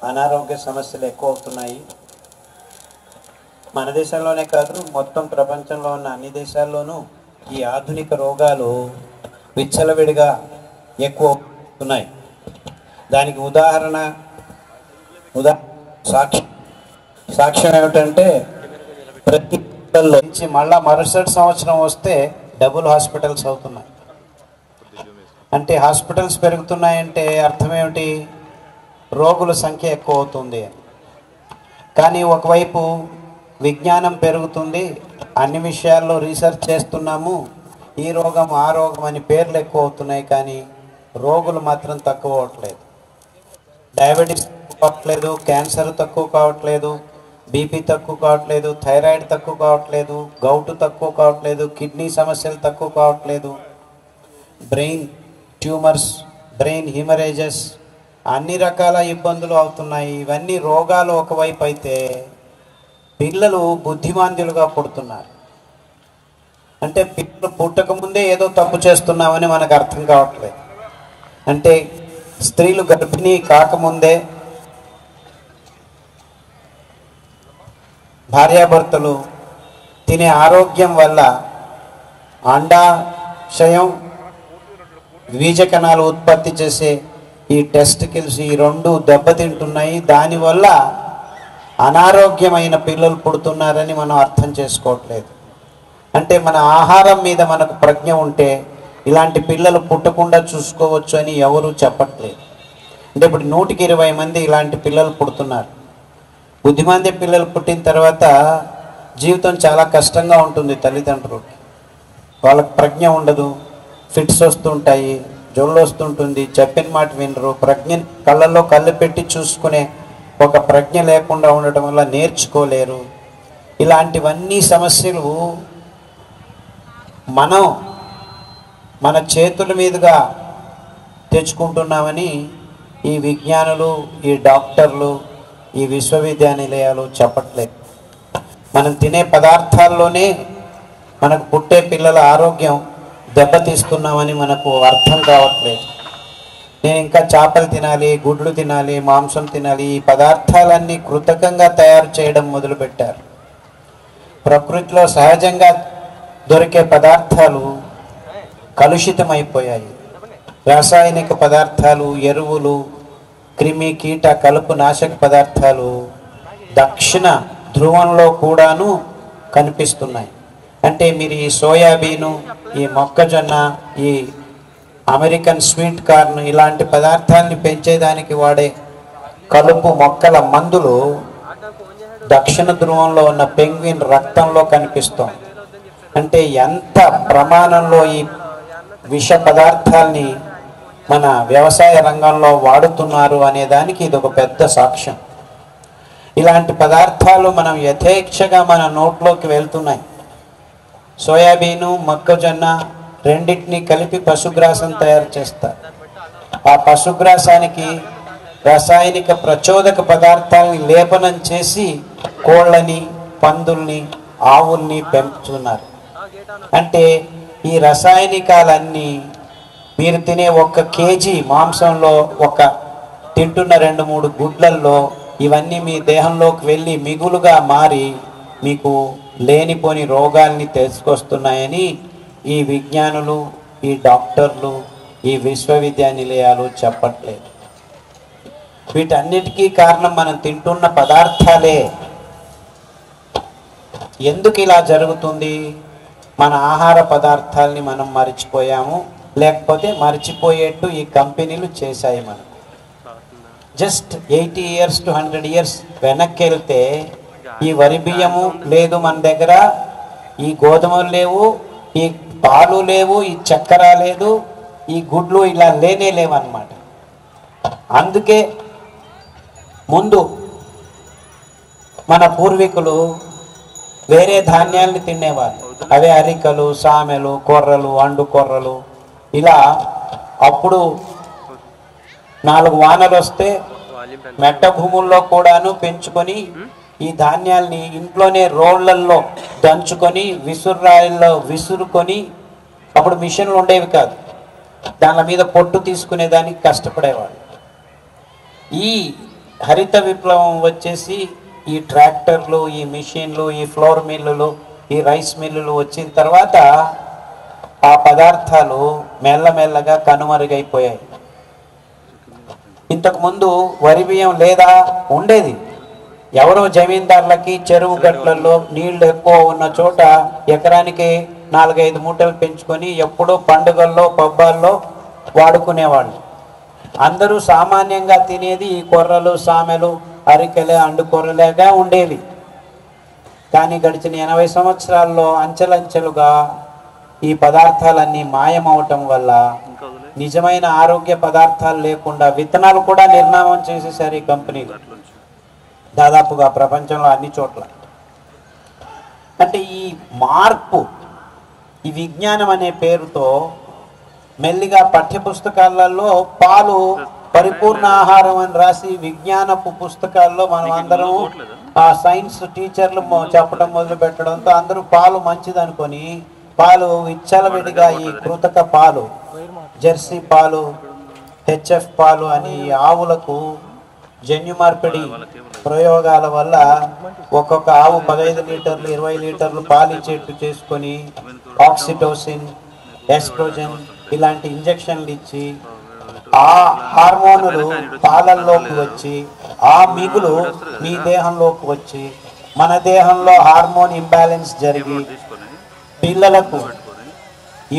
అనారోగ్య సమస్యలు ఎక్కువ అవుతున్నాయి. మన దేశంలోనే కాదు, మొత్తం ప్రపంచంలో ఉన్న అన్ని దేశాల్లోనూ ఈ ఆధునిక రోగాలు విచ్చలవిడిగా ఎక్కువ అవుతున్నాయి. దానికి సాక్ష్యం ఏమిటంటే, ప్రతి నుంచి మళ్ళా మరుసటి సంవత్సరం వస్తే డబుల్ హాస్పిటల్స్ అవుతున్నాయి. అంటే హాస్పిటల్స్ పెరుగుతున్నాయంటే అర్థం ఏమిటి? రోగుల సంఖ్య ఎక్కువ అవుతుంది. కానీ ఒకవైపు విజ్ఞానం పెరుగుతుంది, అన్ని విషయాల్లో రీసెర్చ్ చేస్తున్నాము, ఈ రోగం ఆ రోగం అని పేర్లు ఎక్కువ అవుతున్నాయి, కానీ రోగులు మాత్రం తక్కువ అవట్లేదు. డయాబెటీస్ తక్కువ కావట్లేదు, క్యాన్సర్ తక్కువ కావట్లేదు, బీపీ తక్కువ కావట్లేదు, థైరాయిడ్ తక్కువ కావట్లేదు, గౌటు తక్కువ కావట్లేదు, కిడ్నీ సమస్యలు తక్కువ కావట్లేదు, బ్రెయిన్ ట్యూమర్స్, బ్రెయిన్ హిమరేజెస్, అన్ని రకాల ఇబ్బందులు అవుతున్నాయి. ఇవన్నీ రోగాలు ఒకవైపు అయితే, పిల్లలు బుద్ధిమాంద్యులుగా పుడుతున్నారు. అంటే పిల్లలు పుట్టకముందే ఏదో తప్పు చేస్తున్నామని మనకు అర్థం కావట్లేదు. అంటే స్త్రీలు గర్భిణీ కాకముందే భార్యాభర్తలు తినే ఆరోగ్యం వల్ల అండాశయం, బీజకణాలు ఉత్పత్తి చేసే ఈ టెస్టికల్స్, ఈ రెండు దెబ్బతింటున్నాయి. దానివల్ల అనారోగ్యమైన పిల్లలు పుడుతున్నారని మనం అర్థం చేసుకోవట్లేదు. అంటే మన ఆహారం మీద మనకు ప్రజ్ఞ ఉంటే ఇలాంటి పిల్లలు పుట్టకుండా చూసుకోవచ్చు అని ఎవరు చెప్పట్లేదు. అంటే ఇప్పుడు 120 మంది ఇలాంటి పిల్లలు పుడుతున్నారు. బుద్ధిమాంద్య పిల్లలు పుట్టిన తర్వాత జీవితం చాలా కష్టంగా ఉంటుంది తల్లిదండ్రులకి. వాళ్ళకి ప్రజ్ఞ ఉండదు, ఫిట్స్ వస్తుంటాయి, జొల్లు వస్తుంటుంది, చెప్పిన మాట వినరు, ప్రజ్ఞ కళ్ళల్లో కళ్ళు పెట్టి చూసుకునే ఒక ప్రజ్ఞ లేకుండా ఉండటం వల్ల నేర్చుకోలేరు. ఇలాంటివన్నీ సమస్యలు మనం మన చేతుల మీదుగా తెచ్చుకుంటున్నామని ఈ విజ్ఞానులు, ఈ డాక్టర్లు, ఈ విశ్వవిద్యానిలయాలు చెప్పట్లేదు. మనం తినే పదార్థాల్లోనే మనకు పుట్టే పిల్లల ఆరోగ్యం దెబ్బతీస్తున్నామని మనకు అర్థం కావట్లేదు. నేను ఇంకా చేపలు తినాలి, గుడ్లు తినాలి, మాంసం తినాలి, ఈ పదార్థాలన్నీ కృతకంగా తయారు చేయడం మొదలుపెట్టారు. ప్రకృతిలో సహజంగా దొరికే పదార్థాలు కలుషితమైపోయాయి. రాసాయనిక పదార్థాలు, ఎరువులు, క్రిమి కీట కలుపు నాశక పదార్థాలు దక్షిణ ధ్రువంలో కూడాను కనిపిస్తున్నాయి. అంటే మీరు ఈ సోయాబీను, ఈ మొక్కజొన్న, ఈ అమెరికన్ స్వీట్ కార్న్, ఇలాంటి పదార్థాలని పెంచేదానికి వాడే కలుపు మొక్కల మందులు దక్షిణ ధ్రువంలో ఉన్న పెంగ్విన్ రక్తంలో కనిపిస్తుంది. అంటే ఎంత ప్రమాణంలో ఈ విష పదార్థాలని మన వ్యవసాయ రంగంలో వాడుతున్నారు అనే దానికి ఇది ఒక పెద్ద సాక్ష్యం. ఇలాంటి పదార్థాలు మనం యథేచ్ఛగా మన నోట్లోకి వెళ్తున్నాయి. సోయాబీను, మొక్కజొన్న రెండింటినీ కలిపి పశుగ్రాసం తయారు చేస్తారు. ఆ పశుగ్రాసానికి రాసాయనిక ప్రచోదక పదార్థాలని లేపనం చేసి కోళ్ళని, పందుల్ని, ఆవుల్ని పెంచుతున్నారు. అంటే ఈ రసాయనికాలన్నీ మీరు తినే 1 కేజీ మాంసంలో, తింటున్న 2-3 గుడ్లల్లో ఇవన్నీ మీ దేహంలోకి వెళ్ళి మిగులుగా మారి మీకు లేనిపోని రోగాల్ని తీసుకొస్తున్నాయని ఈ విజ్ఞానులు, ఈ డాక్టర్లు, ఈ విశ్వవిద్యానిలయాలు చెప్పట్లేదు. వీటన్నిటికీ కారణం మనం తింటున్న పదార్థాలే. ఎందుకు ఇలా జరుగుతుంది? మన ఆహార పదార్థాలని మనం మర్చిపోయాము, లేకపోతే మర్చిపోయేట్టు ఈ కంపెనీలు చేశాయి. మనం జస్ట్ 80 years to 100 years వెనక్కి వెళ్తే ఈ వరి బియ్యము లేదు మన దగ్గర, ఈ గోధుమలు లేవు, ఈ పాలు లేవు, ఈ చక్కెర లేదు, ఈ గుడ్లు ఇలా లేవన్నమాట. అందుకే ముందు మన పూర్వీకులు వేరే ధాన్యాల్ని తినేవారు. అవే అరికలు, సామెలు, కొర్రలు, అండు కొర్రలు. ఇలా అప్పుడు 4 వానలు వస్తే మెట్ట భూముల్లో కూడాను పెంచుకొని ఈ ధాన్యాల్ని ఇంట్లోనే రోళ్లల్లో దంచుకొని విసురాయిల్లో విసురుకొని, అప్పుడు మిషన్లు ఉండేవి కాదు, దాని మీద పొట్టు తీసుకునేదానికి కష్టపడేవాళ్ళు. ఈ హరిత విప్లవం వచ్చేసి ఈ ట్రాక్టర్లు, ఈ మిషన్లు, ఈ ఫ్లోర్ మిల్లులు, ఈ రైస్ మిల్లులు వచ్చిన తర్వాత ఆ పదార్థాలు మెల్లమెల్లగా కనుమరుగైపోయాయి. ఇంతకుముందు వరి బియ్యం లేదా ఉండేది. ఎవరో జమీందారులకి చెరువు గట్లలో నీళ్లు ఎక్కువ ఉన్న చోట ఎకరానికి 4-5 మూటలు పెంచుకొని ఎప్పుడో పండుగల్లో పబ్బాల్లో వాడుకునేవాళ్ళు. అందరూ సామాన్యంగా తినేది ఈ కొర్రలు, సామెలు, అరికెలు, అండుకొర్రలేగా ఉండేవి. కానీ గడిచిన 80 సంవత్సరాల్లో అంచెలంచెలుగా ఈ పదార్థాలన్నీ మాయమవటం వల్ల నిజమైన ఆరోగ్య పదార్థాలు లేకుండా విత్తనాలు కూడా నిర్నామం చేసేసారు ఈ కంపెనీలు దాదాపుగా ప్రపంచంలో అన్ని చోట్ల. అంటే ఈ మార్పు, ఈ విజ్ఞానం అనే పేరుతో మెల్లిగా పాఠ్యపుస్తకాలలో పాలు పరిపూర్ణ ఆహారం అని రాసి విజ్ఞానపు పుస్తకాల్లో మనం అందరం ఆ సైన్స్ టీచర్లు చెప్పడం మొదలు పెట్టడంతో అందరూ పాలు మంచిది అనుకొని పాలు విచ్చలవిడిగా ఈ కృతక పాలు, జెర్సీ పాలు, హెచ్ఎఫ్ పాలు అని ఆవులకు జన్యు మార్పిడి ప్రయోగాల వల్ల ఒక్కొక్క ఆవు 15 లీటర్లు 20 లీటర్లు పాలు ఇచ్చేట్టు చేసుకొని ఆక్సిటోసిన్, ఎస్ట్రోజన్ ఇలాంటి ఇంజెక్షన్లు ఇచ్చి ఆ హార్మోనులు పాలల్లోకి వచ్చి ఆ మిగులు మీ దేహంలోకి వచ్చి మన దేహంలో హార్మోన్ ఇంబ్యాలెన్స్ జరిగి పిల్లలకు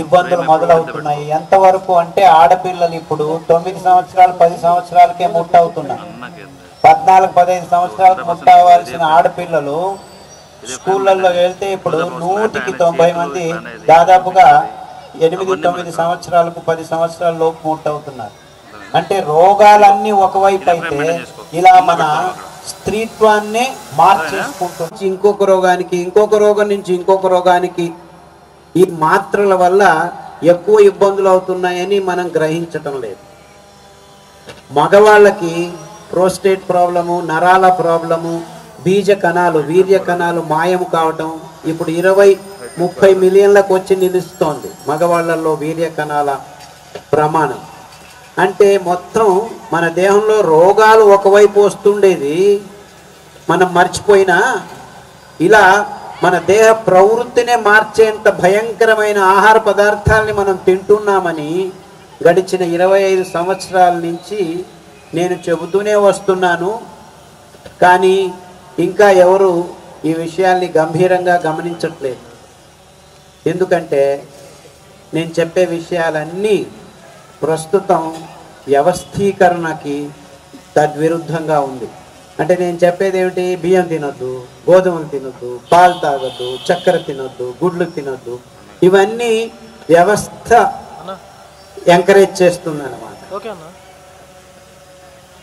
ఇబ్బందులు మొదలవుతున్నాయి. ఎంతవరకు అంటే ఆడపిల్లలు ఇప్పుడు 9 సంవత్సరాలు 10 సంవత్సరాలకే ముట్టవుతున్నారు. 14-15 సంవత్సరాలకు ముట్టవలసిన ఆడపిల్లలు స్కూళ్ళల్లో వెళ్తే ఇప్పుడు 100కి 90 మంది దాదాపుగా 8-9 సంవత్సరాలకు 10 సంవత్సరాల లోపు ముట్టవుతున్నారు. అంటే రోగాలన్నీ ఒకవైపు అయితే ఇలా మన స్త్రీత్వాన్ని మార్చేసుకుంటుంది. ఇంకొక రోగానికి, ఇంకొక రోగం నుంచి ఇంకొక రోగానికి ఈ మాత్రల వల్ల ఎక్కువ ఇబ్బందులు అవుతున్నాయని మనం గ్రహించటం లేదు. మగవాళ్ళకి ప్రోస్టేట్ ప్రాబ్లము, నరాల ప్రాబ్లము, బీజ కణాలు, వీర్య కణాలు మాయము కావటం ఇప్పుడు 20-30 మిలియన్లకు వచ్చి నిలుస్తోంది మగవాళ్ళల్లో వీర్య కణాల ప్రమాణం. అంటే మొత్తం మన దేహంలో రోగాలు ఒకవైపు వస్తుండేది మనం మర్చిపోయినా ఇలా మన దేహ ప్రవృత్తినే మార్చేంత భయంకరమైన ఆహార పదార్థాలని మనం తింటున్నామని గడిచిన 25 సంవత్సరాల నుంచి నేను చెబుతూనే వస్తున్నాను. కానీ ఇంకా ఎవరు ఈ విషయాల్ని గంభీరంగా గమనించట్లేదు. ఎందుకంటే నేను చెప్పే విషయాలన్నీ ప్రస్తుతం వ్యవస్థీకరణకి తద్విరుద్ధంగా ఉంది. అంటే నేను చెప్పేది ఏమిటి? బియ్యం తినొద్దు, గోధుమలు తినొద్దు, పాలు తాగొద్దు, చక్కెర తినొద్దు, గుడ్లు తినొద్దు, ఇవన్నీ వ్యవస్థ ఎంకరేజ్ చేస్తుంది అన్నమాట.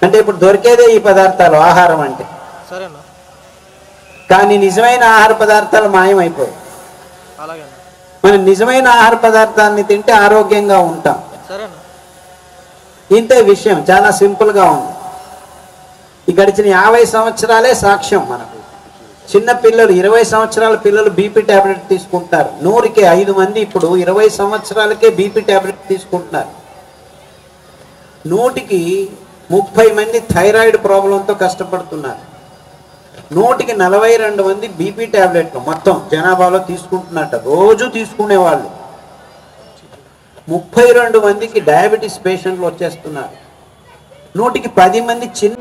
అంటే ఇప్పుడు దొరికేదే ఈ పదార్థాలు, ఆహారం అంటే. కానీ నిజమైన ఆహార పదార్థాలు మాయమైపోయాయి. మనం నిజమైన ఆహార పదార్థాలని తింటే ఆరోగ్యంగా ఉంటాం. ఇంతే విషయం, చాలా సింపుల్గా ఉంది. ఈ గడిచిన 50 సంవత్సరాలే సాక్ష్యం మనకు. చిన్న పిల్లలు 20 సంవత్సరాల పిల్లలు బీపీ ట్యాబ్లెట్ తీసుకుంటారు. 100కి 5 మంది ఇప్పుడు 20 సంవత్సరాలకే బీపీ ట్యాబ్లెట్ తీసుకుంటున్నారు. 100కి 30 మంది థైరాయిడ్ ప్రాబ్లంతో కష్టపడుతున్నారు. 100కి 42 మంది బీపీ ట్యాబ్లెట్లు మొత్తం జనాభాలో తీసుకుంటున్నట్ట, రోజు తీసుకునేవాళ్ళు. 32 మందికి డయాబెటీస్ పేషెంట్లు వచ్చేస్తున్నారు. 100కి 10 మంది చిన్న